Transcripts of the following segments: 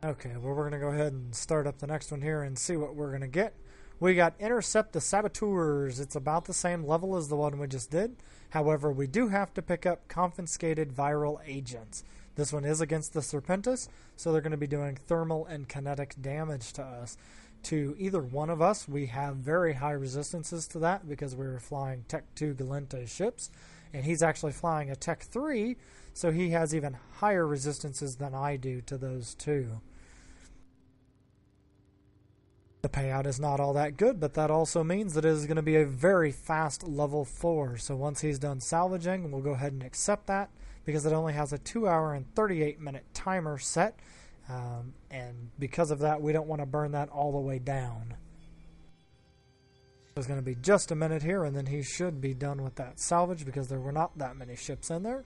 Okay, well, we're going to go ahead and start up the next one here and see what we're going to get. We got Intercept the Saboteurs. It's about the same level as the one we just did. However, we do have to pick up confiscated viral agents. This one is against the Serpentis, so they're going to be doing thermal and kinetic damage to us. To either one of us, we have very high resistances to that because we were flying Tech 2 Galente ships, and he's actually flying a Tech 3, so he has even higher resistances than I do to those two. The payout is not all that good, but that also means that it is going to be a very fast level 4. So once he's done salvaging, we'll go ahead and accept that because it only has a 2 hour and 38 minute timer set. And because of that, we don't want to burn that all the way down. There's going to be just a minute here, and then he should be done with that salvage because there were not that many ships in there.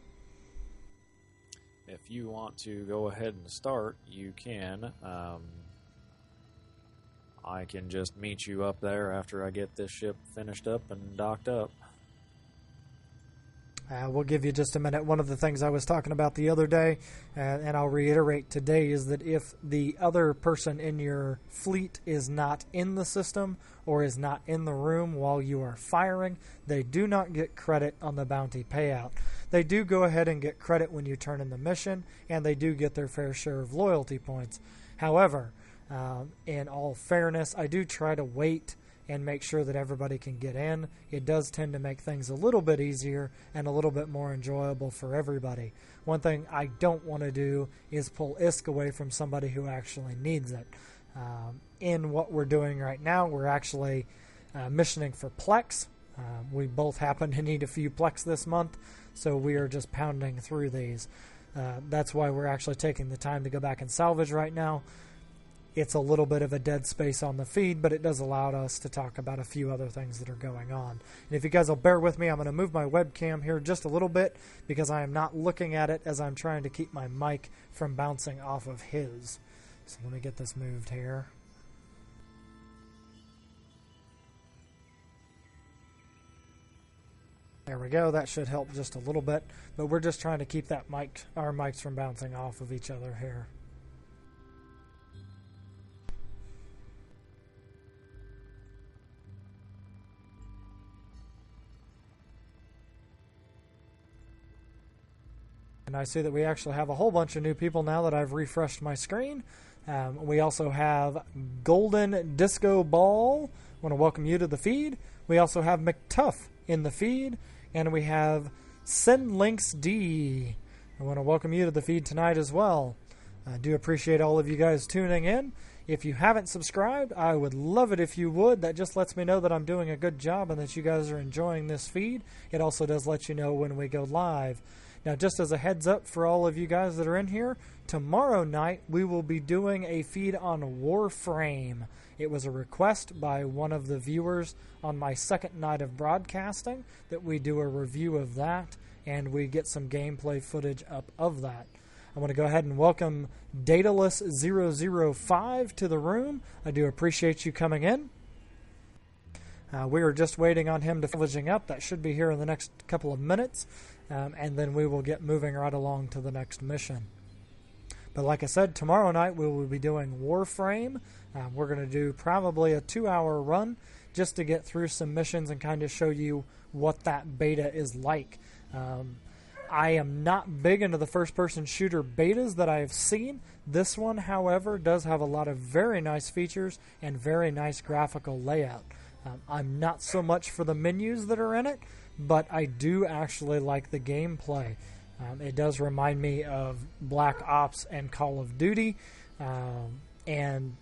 If you want to go ahead and start, you can. I can just meet you up there after I get this ship finished up and docked up. We'll give you just a minute. One of the things I was talking about the other day, and I'll reiterate today, is that if the other person in your fleet is not in the system or is not in the room while you are firing, they do not get credit on the bounty payout. They do go ahead and get credit when you turn in the mission, and they do get their fair share of loyalty points. However, in all fairness, I do try to wait and make sure that everybody can get in. It does tend to make things a little bit easier and a little bit more enjoyable for everybody. One thing I don't want to do is pull ISK away from somebody who actually needs it. In what we're doing right now, we're actually missioning for Plex. We both happen to need a few Plex this month, so we are just pounding through these. That's why we're actually taking the time to go back and salvage right now. It's a little bit of a dead space on the feed, but it does allow us to talk about a few other things that are going on. And if you guys will bear with me, I'm going to move my webcam here just a little bit because I am not looking at it as I'm trying to keep my mic from bouncing off of his. So let me get this moved here. There we go. That should help just a little bit, but we're just trying to keep that our mics from bouncing off of each other here. And I see that we actually have a whole bunch of new people now that I've refreshed my screen. We also have Golden Disco Ball. I want to welcome you to the feed. We also have McTuff in the feed. And we have SendLinks D. I want to welcome you to the feed tonight as well. I do appreciate all of you guys tuning in. If you haven't subscribed, I would love it if you would. That just lets me know that I'm doing a good job and that you guys are enjoying this feed. It also does let you know when we go live. Now, just as a heads up for all of you guys that are in here, tomorrow night we will be doing a feed on Warframe. It was a request by one of the viewers on my second night of broadcasting that we do a review of that and we get some gameplay footage up of that. I want to go ahead and welcome Daedalus005 to the room. I do appreciate you coming in. We are just waiting on him to finishing up. That should be here in the next couple of minutes. And then we will get moving right along to the next mission. But like I said, tomorrow night we will be doing Warframe. We're going to do probably a 2-hour run just to get through some missions and kind of show you what that beta is like. I am not big into the first-person shooter betas that I have seen. This one, however, does have a lot of very nice features and very nice graphical layout. I'm not so much for the menus that are in it, but I do actually like the gameplay. It does remind me of Black Ops and Call of Duty and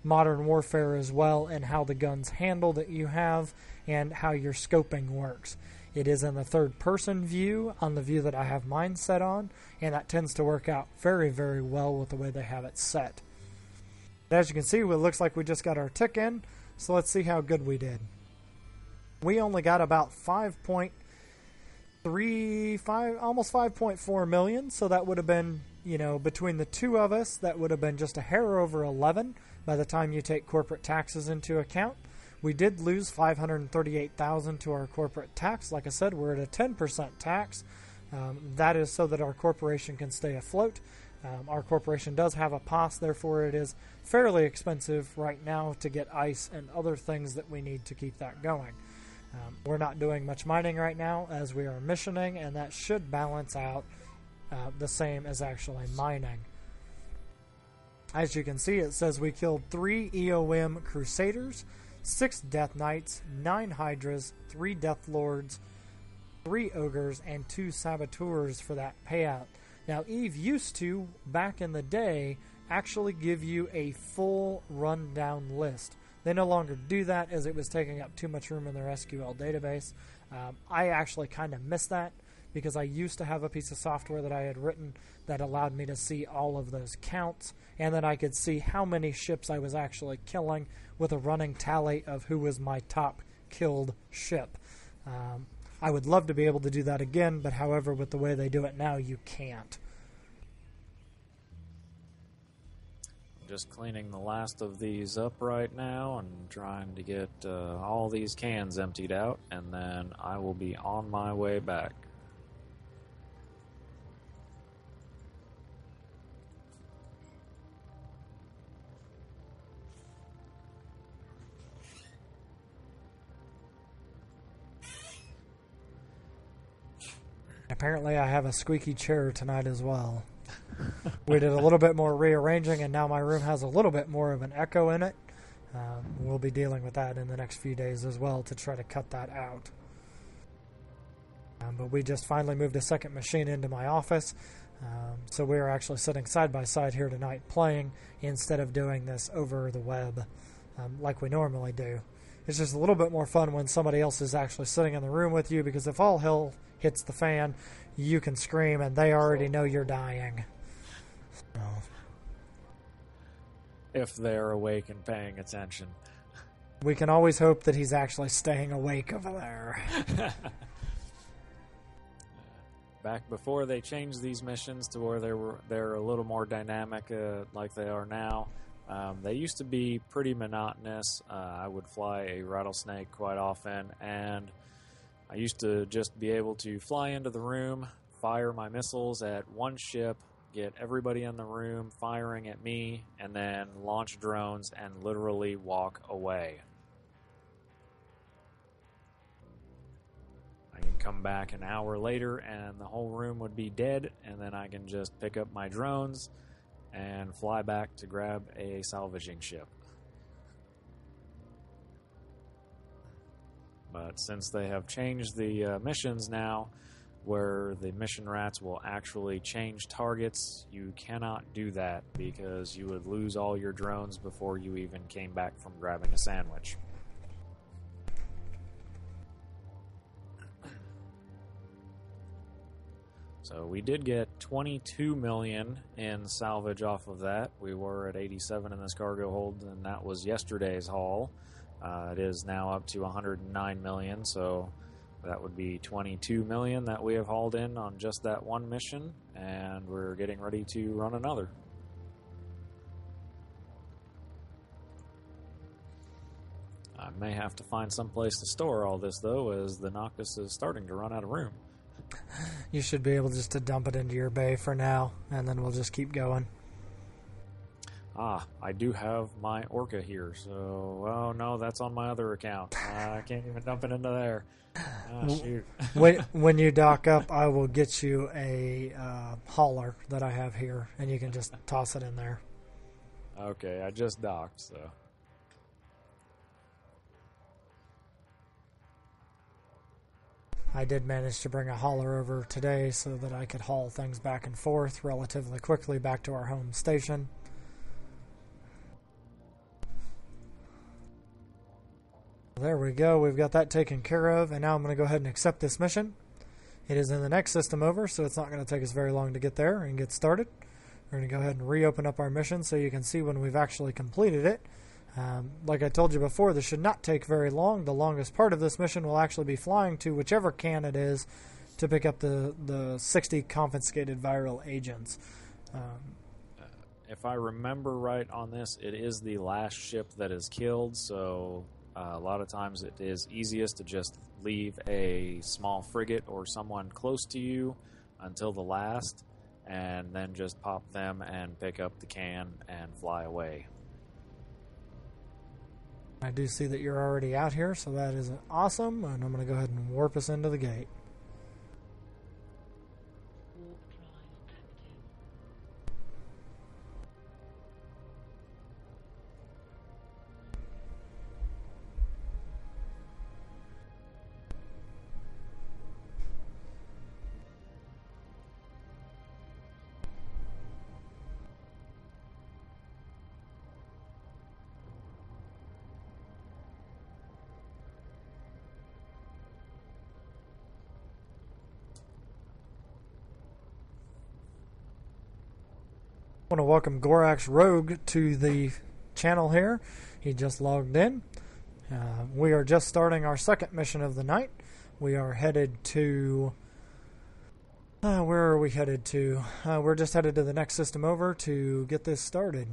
Modern Warfare as well, and how the guns handle that you have and how your scoping works. It is in the third-person view on the view that I have mine set on, and that tends to work out very, very well with the way they have it set. But as you can see, it looks like we just got our tick in, so let's see how good we did. We only got about 5.35, almost 5.4 million, so that would have been, between the two of us, that would have been just a hair over 11 by the time you take corporate taxes into account. We did lose $538,000 to our corporate tax. Like I said, we're at a 10% tax. That is so that our corporation can stay afloat. Our corporation does have a POS, therefore it is fairly expensive right now to get ice and other things that we need to keep that going. We're not doing much mining right now as we are missioning, and that should balance out the same as actually mining. As you can see, it says we killed 3 EOM Crusaders, 6 Death Knights, 9 Hydras, 3 Death Lords, 3 Ogres, and 2 Saboteurs for that payout. Now, EVE used to, back in the day, actually give you a full rundown list. They no longer do that as it was taking up too much room in their SQL database. I actually kind of miss that because I used to have a piece of software that I had written that allowed me to see all of those counts, and then I could see how many ships I was actually killing with a running tally of who was my top killed ship. I would love to be able to do that again, but however, with the way they do it now, you can't. Just cleaning the last of these up right now and trying to get all these cans emptied out, and then I will be on my way back. Apparently I have a squeaky chair tonight as well. We did a little bit more rearranging, and now my room has a little bit more of an echo in it. We'll be dealing with that in the next few days as well to try to cut that out. But we just finally moved a second machine into my office, so we're actually sitting side by side here tonight playing instead of doing this over the web like we normally do. It's just a little bit more fun when somebody else is actually sitting in the room with you, because if all hell hits the fan, you can scream and they already know you're dying. So. If they're awake and paying attention. We can always hope that he's actually staying awake over there. Back before they changed these missions to where they're a little more dynamic like they are now, they used to be pretty monotonous. I would fly a rattlesnake quite often, and I used to just be able to fly into the room, fire my missiles at one ship, get everybody in the room firing at me, and then launch drones and literally walk away. I can come back an hour later and the whole room would be dead, and then I can just pick up my drones and fly back to grab a salvaging ship. But since they have changed the missions now, where the mission rats will actually change targets, you cannot do that because you would lose all your drones before you even came back from grabbing a sandwich. So we did get 22 million in salvage off of that. We were at 87 in this cargo hold, and that was yesterday's haul. It is now up to 109 million, so that would be 22 million that we have hauled in on just that one mission, and we're getting ready to run another. I may have to find some place to store all this, though, as the Noctis is starting to run out of room. You should be able just to dump it into your bay for now, and then we'll just keep going. I do have my Orca here, so... Oh, no, that's on my other account. I can't even dump it into there. Shoot. When you dock up, I will get you a hauler that I have here, and you can just toss it in there. Okay, I just docked, so... I did manage to bring a hauler over today so that I could haul things back and forth relatively quickly back to our home station. There we go. We've got that taken care of, and now I'm going to go ahead and accept this mission. It is in the next system over, so it's not going to take us very long to get there and get started. We're going to go ahead and reopen up our mission so you can see when we've actually completed it. Like I told you before, this should not take very long. The longest part of this mission will actually be flying to whichever can it is to pick up the 60 confiscated viral agents. If I remember right on this, it is the last ship that is killed, so a lot of times it is easiest to just leave a small frigate or someone close to you until the last, and then just pop them and pick up the can and fly away. I do see that you're already out here, so that is awesome, and I'm going to go ahead and warp us into the gate. I want to welcome Gorax Rogue to the channel here. He just logged in. We are just starting our second mission of the night. We are headed to... where are we headed to? We're just headed to the next system over to get this started.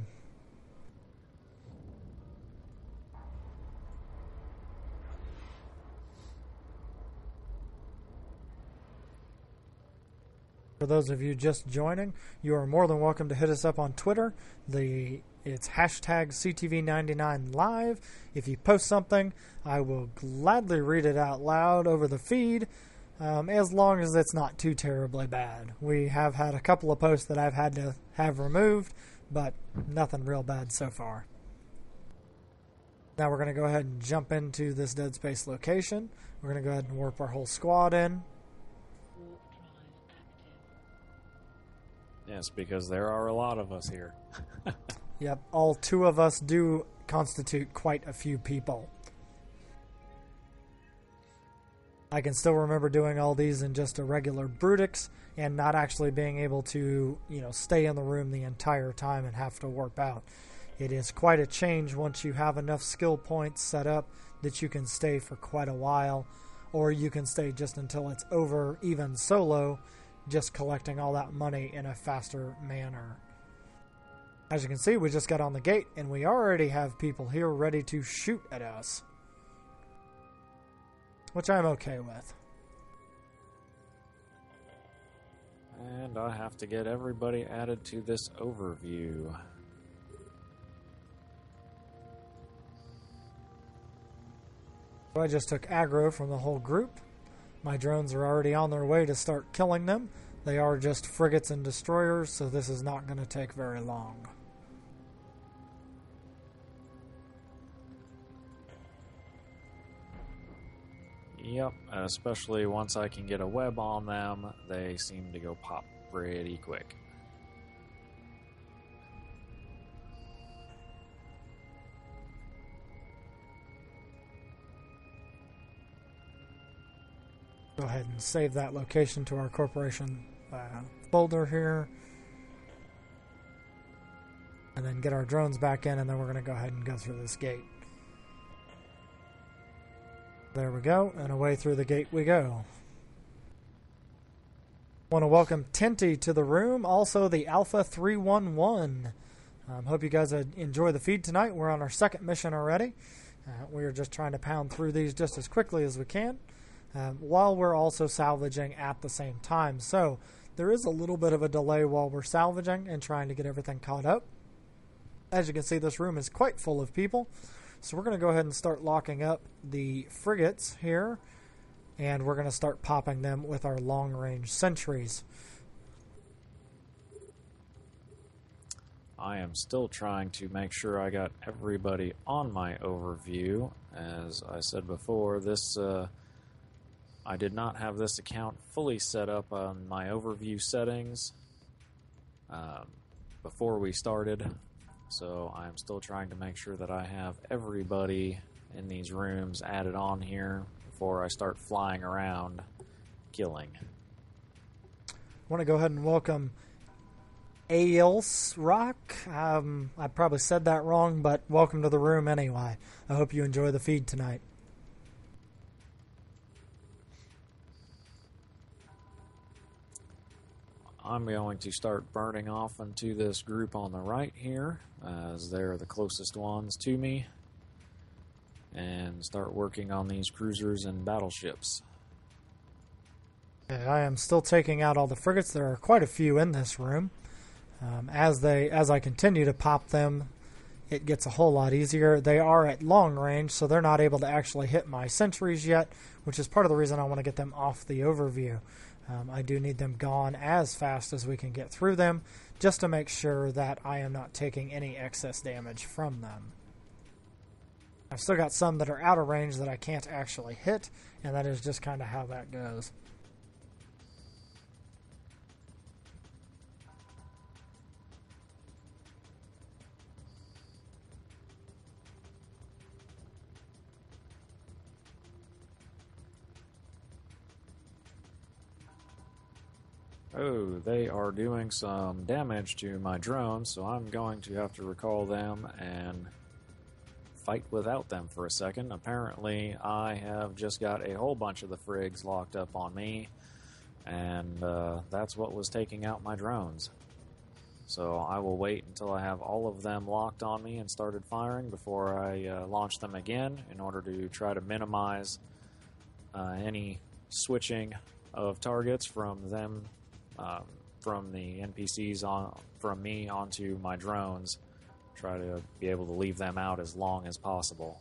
For those of you just joining, you are more than welcome to hit us up on Twitter. It's hashtag CTV99Live. If you post something, I will gladly read it out loud over the feed, as long as it's not too terribly bad. We have had a couple of posts that I've had to have removed, but nothing real bad so far. Now we're going to go ahead and jump into this Dead Space location. We're going to go ahead and warp our whole squad in. Yes, because there are a lot of us here. Yep, all two of us do constitute quite a few people. I can still remember doing all these in just a regular Brutix and not actually being able to, stay in the room the entire time and have to warp out. It is quite a change once you have enough skill points set up that you can stay for quite a while, or you can stay just until it's over, even solo, just collecting all that money in a faster manner. As you can see, we just got on the gate, and we already have people here ready to shoot at us, which I'm okay with. And I have to get everybody added to this overview. So I just took aggro from the whole group. My drones are already on their way to start killing them. They are just frigates and destroyers, so this is not going to take very long. Yep, especially once I can get a web on them, they seem to go pop pretty quick. Go ahead and save that location to our corporation folder here. And then get our drones back in, and then we're going to go ahead and go through this gate. There we go, and away through the gate we go. I want to welcome Tinty to the room, also the Alpha 311. Hope you guys enjoy the feed tonight. We're on our second mission already. We are just trying to pound through these just as quickly as we can, while we're also salvaging at the same time. So there is a little bit of a delay while we're salvaging and trying to get everything caught up. As you can see, this room is quite full of people. So we're going to go ahead and start locking up the frigates here, and we're going to start popping them with our long-range sentries. I am still trying to make sure I got everybody on my overview. As I said before, this I did not have this account fully set up on my overview settings before we started. So I'm still trying to make sure that I have everybody in these rooms added on here before I start flying around killing. I want to go ahead and welcome Ails Rock. I probably said that wrong, but welcome to the room anyway. I hope you enjoy the feed tonight. I'm going to start burning off into this group on the right here, as they're the closest ones to me, and start working on these cruisers and battleships. I am still taking out all the frigates. There are quite a few in this room. As I continue to pop them, it gets a whole lot easier. They are at long range, so they're not able to actually hit my sentries yet, which is part of the reason I want to get them off the overview. I do need them gone as fast as we can get through them, just to make sure that I am not taking any excess damage from them. I've still got some that are out of range that I can't actually hit, and that is just kind of how that goes. Oh, they are doing some damage to my drones, so I'm going to have to recall them and fight without them for a second. Apparently, I have just got a whole bunch of the frigs locked up on me, and that's what was taking out my drones. So I will wait until I have all of them locked on me and started firing before I launch them again, in order to try to minimize any switching of targets from them. From the NPCs from me onto my drones, try to be able to leave them out as long as possible.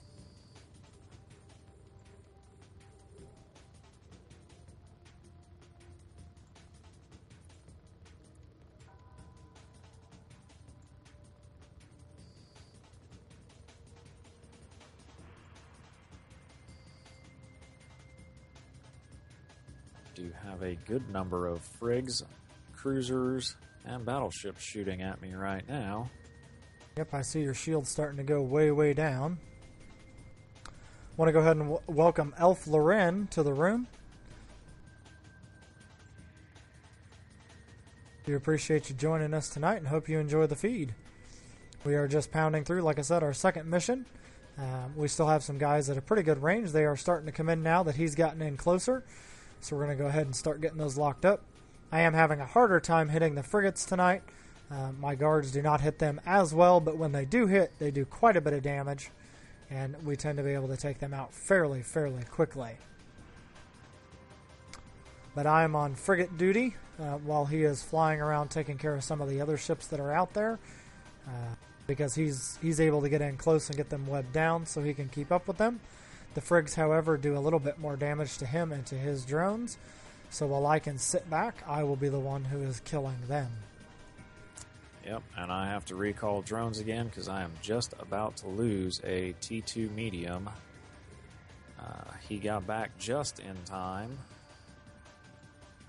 Do have a good number of frigs, cruisers, and battleships shooting at me right now. Yep, I see your shield starting to go way, way down. Want to go ahead and welcome Elf Loren to the room. We appreciate you joining us tonight and hope you enjoy the feed. We are just pounding through, like I said, our second mission. We still have some guys at a pretty good range. They are starting to come in now that he's gotten in closer. So we're going to go ahead and start getting those locked up. I am having a harder time hitting the frigates tonight. My guards do not hit them as well, but when they do hit, they do quite a bit of damage, and we tend to be able to take them out fairly quickly. But I am on frigate duty while he is flying around taking care of some of the other ships that are out there, because he's able to get in close and get them webbed down so he can keep up with them. The frigs, however, do a little bit more damage to him and to his drones, so while I can sit back, I will be the one who is killing them. Yep, and I have to recall drones again because I am just about to lose a T2 medium. He got back just in time,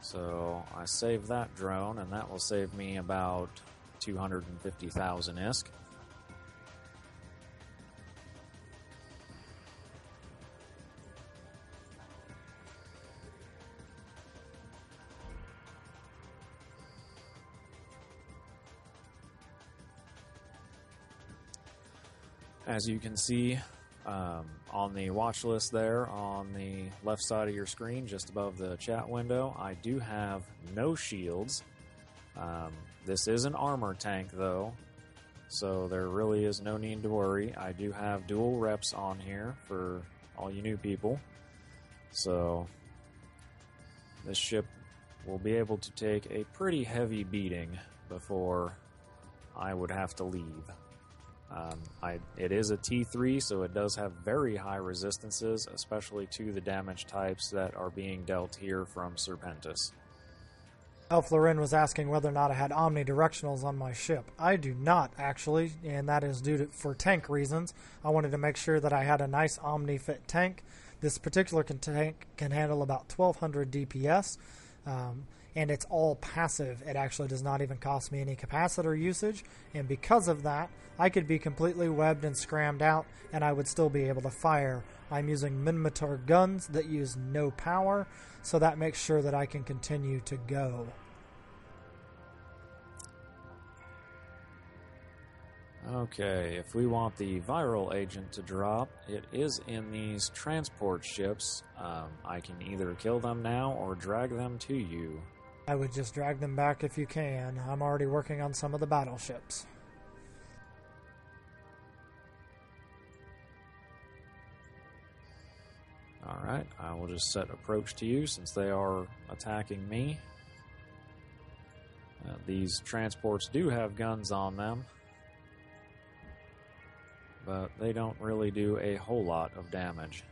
so I saved that drone, and that will save me about 250,000 ISK. As you can see on the watch list there on the left side of your screen, just above the chat window, I do have no shields. This is an armor tank, though, so there really is no need to worry. I do have dual reps on here for all you new people, so this ship will be able to take a pretty heavy beating before I would have to leave. It is a T3, so it does have very high resistances, especially to the damage types that are being dealt here from Serpentis. Elf Loren was asking whether or not I had omnidirectionals on my ship. I do not, actually, and that is for tank reasons. I wanted to make sure that I had a nice omni-fit tank. This particular tank can handle about 1200 DPS, and it's all passive. It actually does not even cost me any capacitor usage, and because of that, I could be completely webbed and scrammed out, and I would still be able to fire. I'm using Minmatar guns that use no power, so that makes sure that I can continue to go. Okay, if we want the viral agent to drop, it is in these transport ships. I can either kill them now or drag them to you. I would just drag them back if you can. I'm already working on some of the battleships. Alright, I will just set approach to you since they are attacking me. These transports do have guns on them, but they don't really do a whole lot of damage.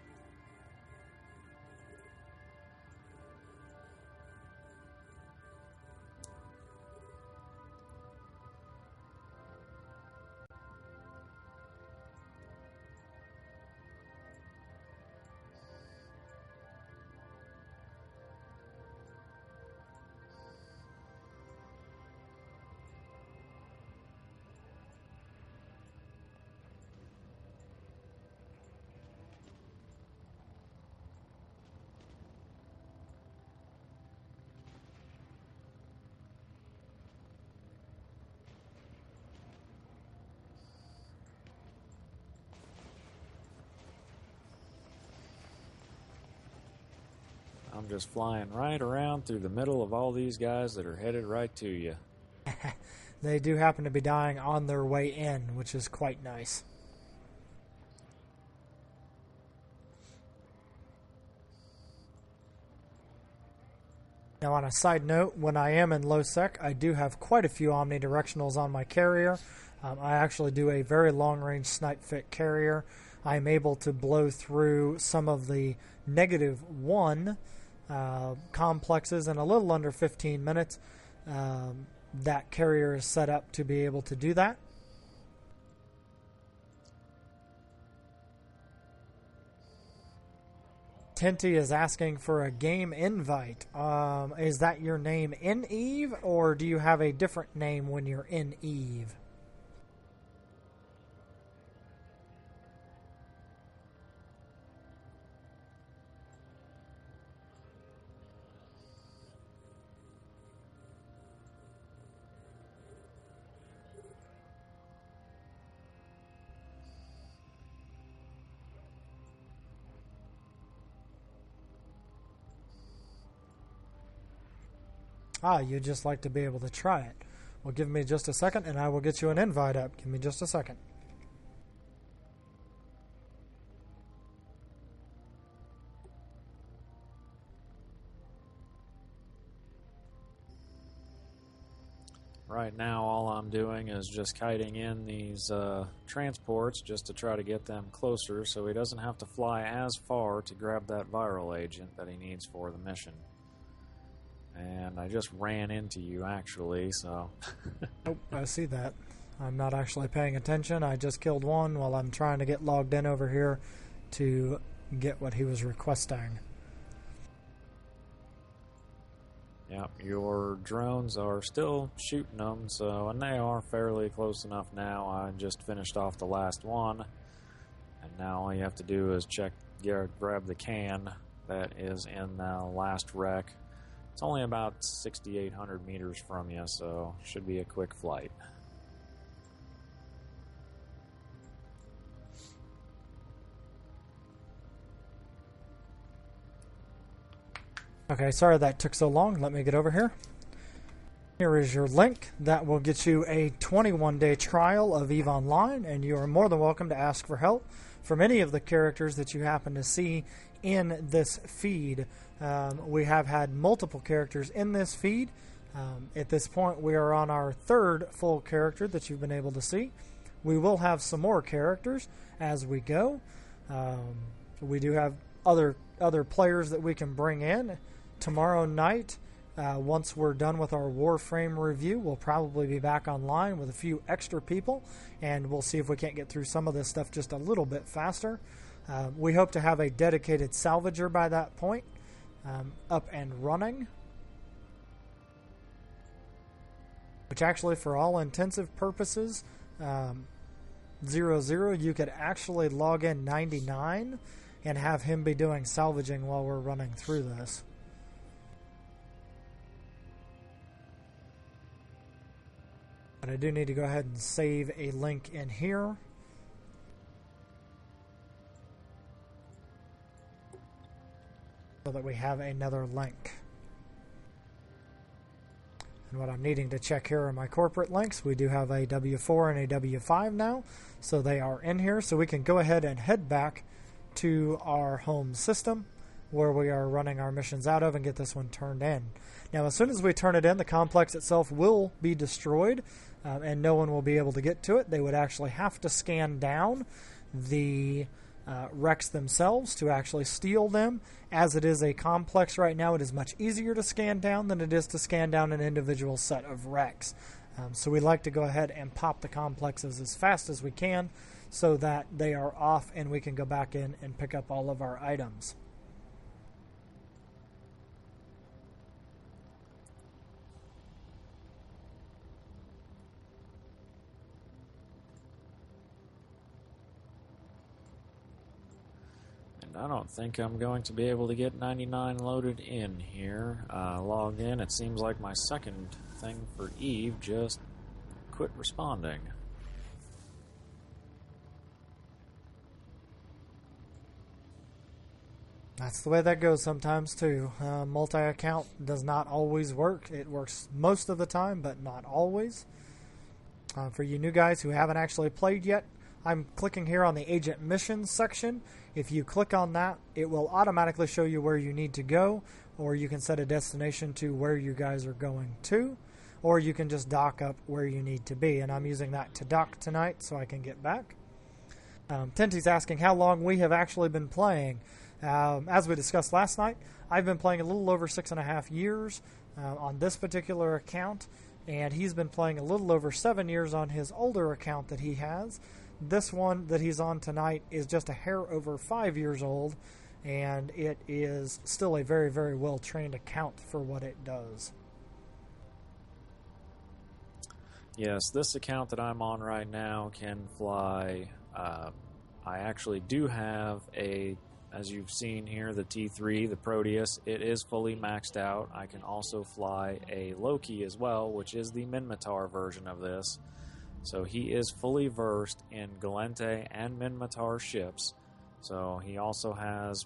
I'm just flying right around through the middle of all these guys that are headed right to you. They do happen to be dying on their way in, which is quite nice. Now, on a side note, when I am in low sec, I do have quite a few omnidirectionals on my carrier. I actually do a very long-range snipe fit carrier. I'm able to blow through some of the -1 complexes in a little under 15 minutes. That carrier is set up to be able to do that. Tinty is asking for a game invite. Is that your name in Eve, or do you have a different name when you're in Eve? You'd just like to be able to try it. Well, give me just a second and I will get you an invite up. Give me just a second. Right now, all I'm doing is just kiting in these transports just to try to get them closer so he doesn't have to fly as far to grab that viral agent that he needs for the mission. And I just ran into you, actually, so... Oh, I see that. I'm not actually paying attention. I just killed one while I'm trying to get logged in over here to get what he was requesting. Yep, your drones are still shooting them, and they are fairly close enough now. I just finished off the last one, and now all you have to do is grab the can that is in the last wreck. It's only about 6,800 meters from you, so should be a quick flight. Okay, sorry that took so long. Let me get over here. Here is your link. That will get you a 21-day trial of EVE Online, and you are more than welcome to ask for help from any of the characters that you happen to see in this feed. We have had multiple characters in this feed. At this point, we are on our third full character that you've been able to see. We will have some more characters as we go. We do have other players that we can bring in. Tomorrow night, once we're done with our Warframe review, we'll probably be back online with a few extra people, and we'll see if we can't get through some of this stuff just a little bit faster. We hope to have a dedicated salvager by that point up and running, which actually, for all intensive purposes, 00, you could actually log in 99 and have him be doing salvaging while we're running through this. But I do need to go ahead and save a link in here. So that we have another link. And what I'm needing to check here are my corporate links. We do have a W4 and a W5 now. So they are in here. So we can go ahead and head back to our home system where we are running our missions out of and get this one turned in. Now, as soon as we turn it in, the complex itself will be destroyed, and no one will be able to get to it. They would actually have to scan down the wrecks themselves to actually steal them. As it is a complex right now, it is much easier to scan down than it is to scan down an individual set of wrecks. So we like to go ahead and pop the complexes as fast as we can so that they are off and we can go back in and pick up all of our items. I don't think I'm going to be able to get 99 loaded in here. Logged in. It seems like my second thing for Eve just quit responding. That's the way that goes sometimes too. Multi-account does not always work. It works most of the time, but not always. For you new guys who haven't actually played yet, I'm clicking here on the Agent Missions section. If you click on that, it will automatically show you where you need to go, or you can set a destination to where you guys are going to, or you can just dock up where you need to be. And I'm using that to dock tonight so I can get back. Tenty's asking how long we have actually been playing. As we discussed last night, I've been playing a little over 6.5 years on this particular account, and he's been playing a little over 7 years on his older account that he has. This one that he's on tonight is just a hair over 5 years old, and it is still a very, very well-trained account for what it does. Yes, this account that I'm on right now can fly. I actually do have as you've seen here, the T3, the Proteus. It is fully maxed out. I can also fly a Loki as well, which is the Minmatar version of this. So he is fully versed in Galente and Minmatar ships. So he also has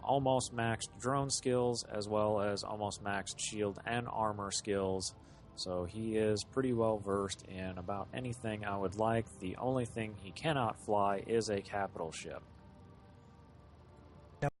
almost maxed drone skills as well as almost maxed shield and armor skills. So he is pretty well versed in about anything I would like. The only thing he cannot fly is a capital ship.